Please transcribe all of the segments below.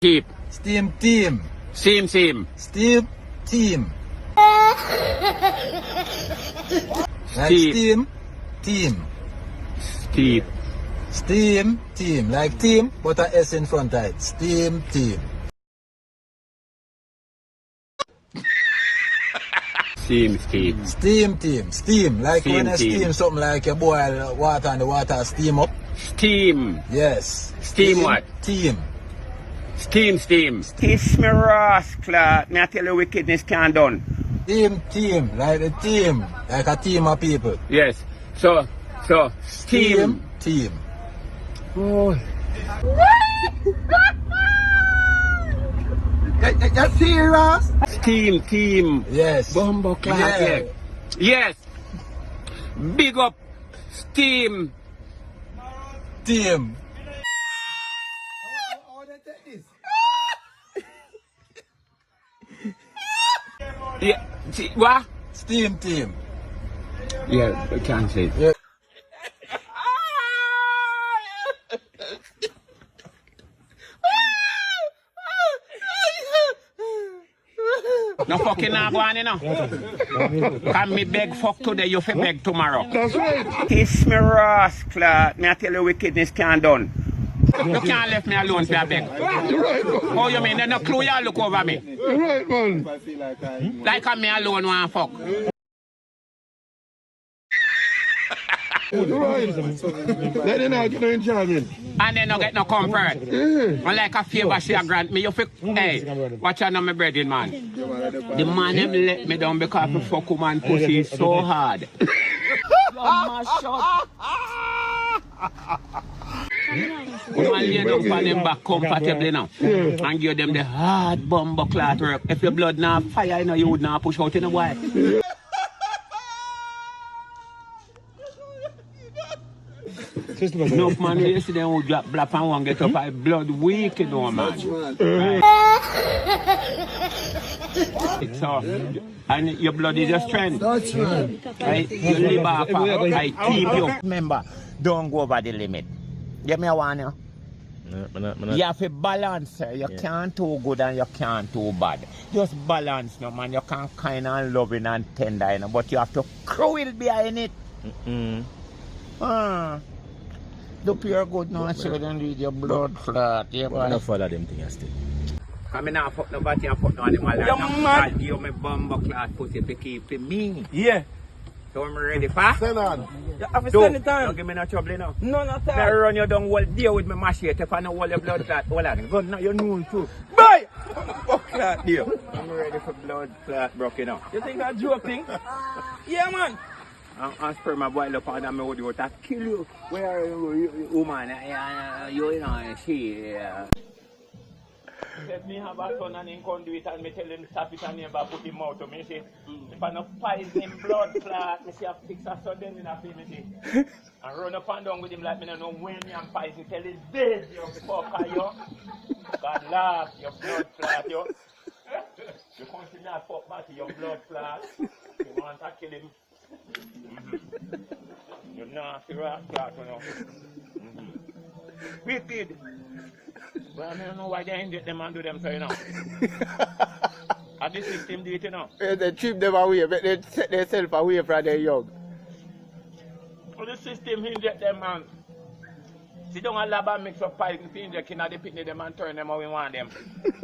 Keep. Steam team. Same. Steam team. Like Steam. steam team. Steep. Steam team. Like team, but a S in front of it. Steam team. Steam. Steam team. Steam. Like Steam when you team. steam something like you boil water and the water steam up. Steam. Yes. Steam what? Team. Steam. Kiss me rascal. Me I tell you wickedness can't done. Team. Like a team. Like a team of people. Yes. So steam. Team. Oh. You serious? Steam team. Yes. Bumbo class. Yeah. Yes. Big up steam. Team. Yeah. See, what? Steam team. Yeah, I can't say it. Yeah. No fucking not go on, you know. Can me beg fuck today, you fi beg tomorrow. That's right. Kiss me rascal. Me I tell you wickedness can't done. You can't leave me alone for a beg. You're right, man. Oh, you mean there's no clue you look over me? You're right, man. Like I'm me alone want fuck. You're right. Let them not get no enjoyment. And then no get no comfort. Yeah. And like a favor she a grant me, you fi, hey, watch out on my breading man. The man them let me down because the fuck woman pussy is so hard. Woman lay down for them back comfortably now. And give them the hard bumbo clot work. If your blood not fire, you know, you would not push out in a while. Enough man yesterday who drop black and one get up, I blood weak, you know, man. Right. So, and your blood is your strength. That's right. Right? You live off, I keep you. Remember, don't go over the limit. Get me a one, you. You have to balance. You can't too good and you can't too bad. Just balance, no man. You can't kind and loving and tender, you know, but you have to cruel behind it. The pure good now, so don't read your blood clot. Yeah, boy. I don't follow them things still. Come in and fuck nobody and fuck no animal. I'll give you my bumbo clot pussy to keep to me. Yeah. So I'm ready for? Send on. You have to Don't spend the time. give me no trouble, you know. No, not I time. run you down all day with my machete if I know all your blood clot. Hold on. Go now, you know too. Bye! Fuck that deal. I'm ready for blood clot broke, you know. You think that joking? Yeah, man. And sperm my boil up and I would do that kill you. Where are you, woman? You know, she. Let me have a son and him come do it and me tell him stop it and never put him out to me. Say, if I no poison him blood clot, me say I fix a sudden in a film, me say. And run up and down with him like me no know when me and poison tell his dead, you fucker, you. God laugh, your blood clot, you. You continue to fuck back to your blood clot. You want to kill him. You're nasty rat clot, you know. Wicked. Well, I don't know why they inject them and do them so, you know. And the system do it, you know. They trip them away, but they set themselves away from their young. Well, the system inject them and sit down and lab and mix up poison to inject in the picnic them and turn them how we want them.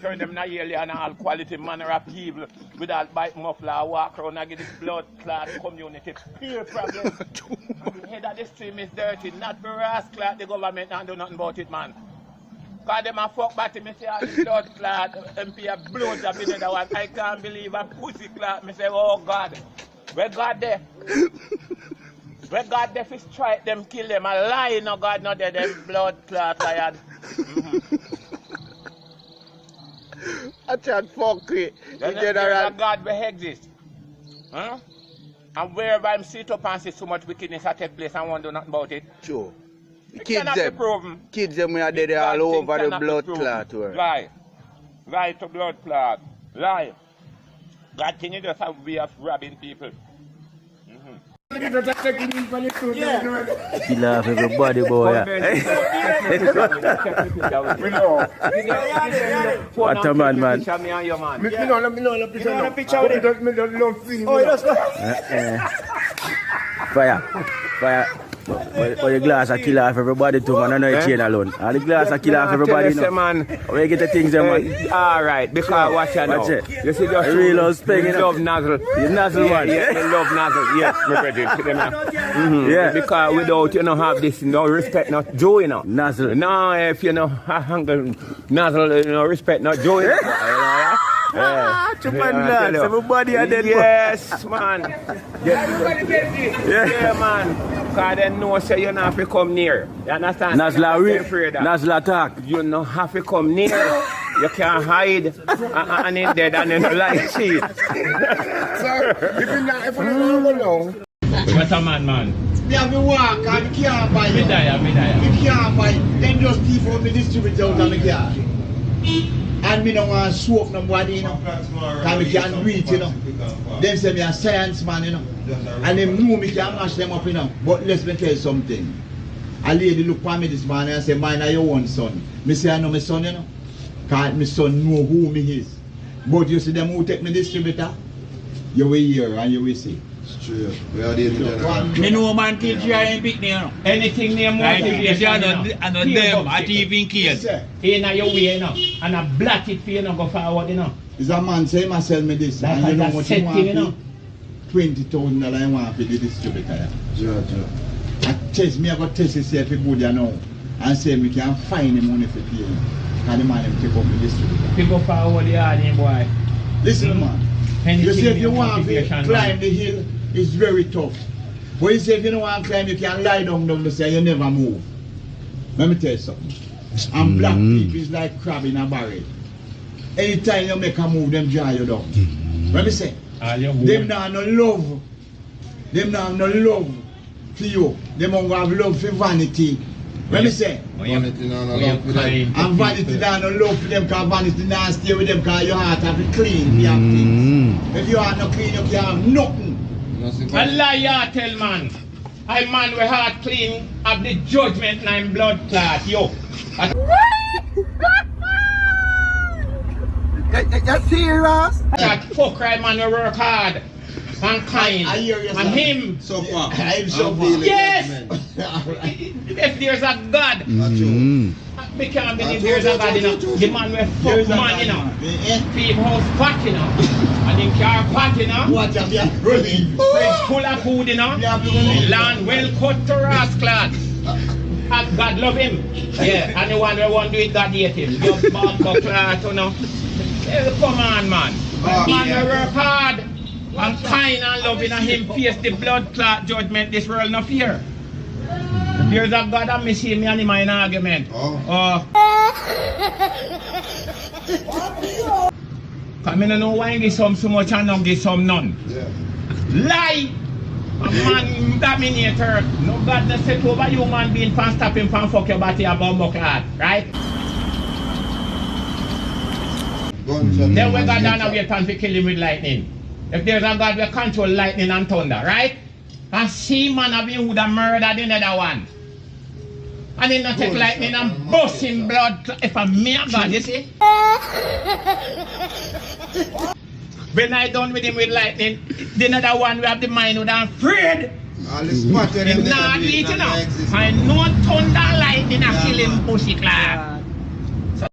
Turn them not yearly and all quality manner of people without bite muffler, walk around and get this blood clot community. Fear problem. The head of the stream is dirty, not for rascal the government and do nothing about it, man. Because them a fuck back to me say all the blood clot, MP a blood up in the one. I can't believe a pussy clot. Me say, oh God, where God there? Where God there fi strike them, kill them, a lie no God no there, them blood clot tired. I can't fuck it. In There's general. a God where exist. Huh? And wherever I'm sit up and see so much wickedness that take place and won't do nothing about it. Sure. It Kids cannot be them. proven. Kids them we are dead all Thing over the cannot be blood proven. clot. Work. Lie. Lie to blood clot. Lie. God thing you just have a way of robbing people. Kill off everybody, boy. What a man, man. Fire. But the glass a kill off everybody too, man. I know you chain alone. And the glass a kill off everybody, you know. Man. Where you get the things, man? Alright, because watch you know. You see just real old spec, you know. love nozzle. You nozzle one. Yeah, you love nozzle. Yes, my brother. Yeah. Because without you know have this, no respect, not joy, you know. Nozzle. No, if you know nozzle, you know, respect, not joy. You know, yeah. Glass, everybody are dead. Yes, man. Yeah, man. Because they know say you don't have to come near. You understand? Nazla talk. You don't have to come near. You can't hide and in dead and in the light see. Sir, if you don't know. What a man. Me have to walk and me can't buy. Me die. Me can't buy. Them just thief out me distribute out of me car. And me don't want to swoop nobody, you know. Because me can't reach, you know. Them say me a science man, you know. And them know me can mash them up, you know. But let me tell you something. A lady look for me this morning and say, mine are your own son. Me say, I know my son, you know. Because my son know who me is. But you see them who take me distributor, you will hear and you will see. It's true. We are dealing with that. Me know man kill you ain't big, you know. Anything name motivation, and them at even kids. in your way, you know, and I black it for you, go forward, you know. Is a man say him sell me this, That's and you know like a what set you want thing, you know. $20,000 I want for the distributor. Sure. I test me, I got test it, see if it good, you know, and say me can find the money for pay. And the man him take up the distributor. People forward, yeah, boy. Listen, man. You see, if you want to climb the hill, it's very tough. But you say if you don't want to climb, you can lie down to say you never move. Let me tell you something. And black people is like crab in a barrel. Anytime you make a move, them dry you down. Let me say, them not no love. Them not no love for you. Them don't have love for vanity. Let me say. Vanity no love for them. And vanity not no love for them because vanity not stay with them because your heart have to clean. You have things. If your heart not clean, you can't have nothing. A liar tell man. I man with heart clean of the judgment and I'm blood clot, yo. You're serious? That fuck right man will work hard and kind. I hear you, and him. So far. I'm so far. Yes! If there's a God, we can't believe there's a God, you know. The man will fuck man, you know. People house fat, you know. And in car fat, you know. What have you running? Fridge full of food, you know. Land well cut to rascal. And God love him. Yeah, and the one who won't do it, God hate him. Your bumper clot, you know. Come on, man. Man will work hard and kind and loving and him face the blood clot judgment this world no fear. There's a God that me see me and him in argument. I mean, I don't know why give some so much and not give some none. Yeah. Lie! A man dominator. No God not set over human being for stop him from fuck your body a bumbo clot, right? Then we got down and wait and we kill him with lightning. If there's a God we control lightning and thunder, right? And see man of you would have murdered the other one. And then not take lightning and bust him blood. If I'm me a God, you see? When I done with him with lightning, the other one we have the mind with afraid. Him not eat, you know. I know thunder and lightning and kill him pussy clad. So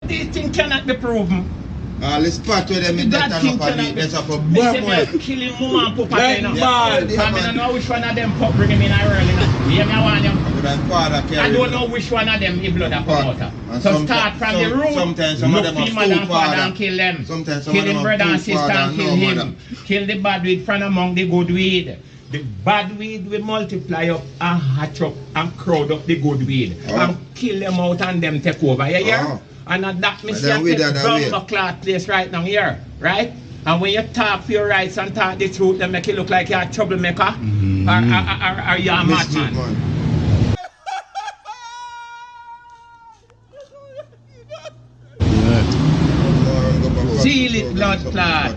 this thing cannot be proven. Let's spot where them in that and up and that's up a bomb. Kill him woman and papa, you know. I don't know which one of them pop bring him in early, you know. You hear me, I want you. I don't know which one of them he blood a come out. So start from the root. Sometimes some of them look are mother and full father father. and kill them. Sometimes some kill of them him are brother full and sister father and and kill no him. mother. Kill the bad weed from among the good weed. The bad weed will multiply up and hatch up and crowd up the good weed. And kill them out and them take over. You hear? And that me see a clot place right now here, right? And when you talk for your rights and talk the truth, they make you look like you're a troublemaker or you're a madman. Seal it, blood clot.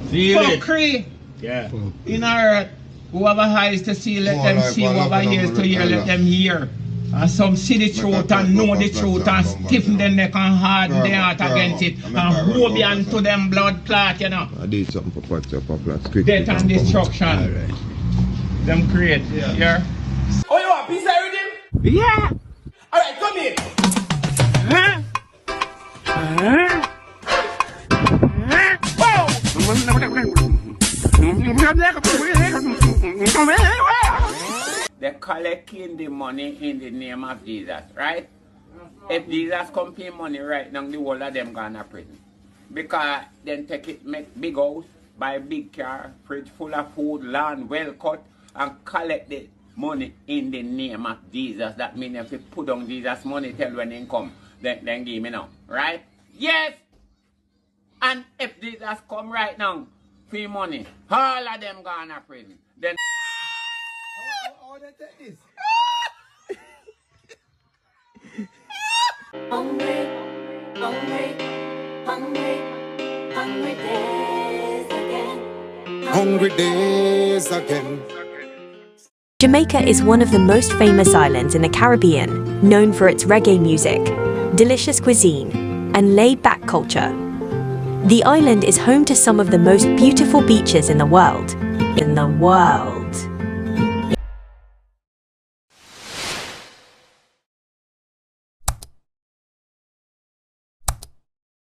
Fuckery. Yeah. In earth, who have eyes to see, let them see. Who have ears to hear, let them hear. And some see the truth and know the truth and stiffen their neck and harden their heart against it and hold on to them blood clot, you know. I did something for quick. Death and destruction. Them create. Yeah. Oh, you want peace I rhythm? Yeah. Alright, come in. They're collecting the money in the name of Jesus, right? If Jesus come pay money right now, the whole of them gonna prison. Because then take it, make big house, buy big car, fridge full of food, land well cut, and collect the money in the name of Jesus. That means if you put on Jesus' money, tell when they come, then give me now, right? Yes! And if Jesus come right now, free money, all of them gonna prison. Then How they take this? Hungry, hungry, hungry, hungry days again. Hungry days again. Jamaica is one of the most famous islands in the Caribbean, known for its reggae music, delicious cuisine, and laid-back culture. The island is home to some of the most beautiful beaches in the world.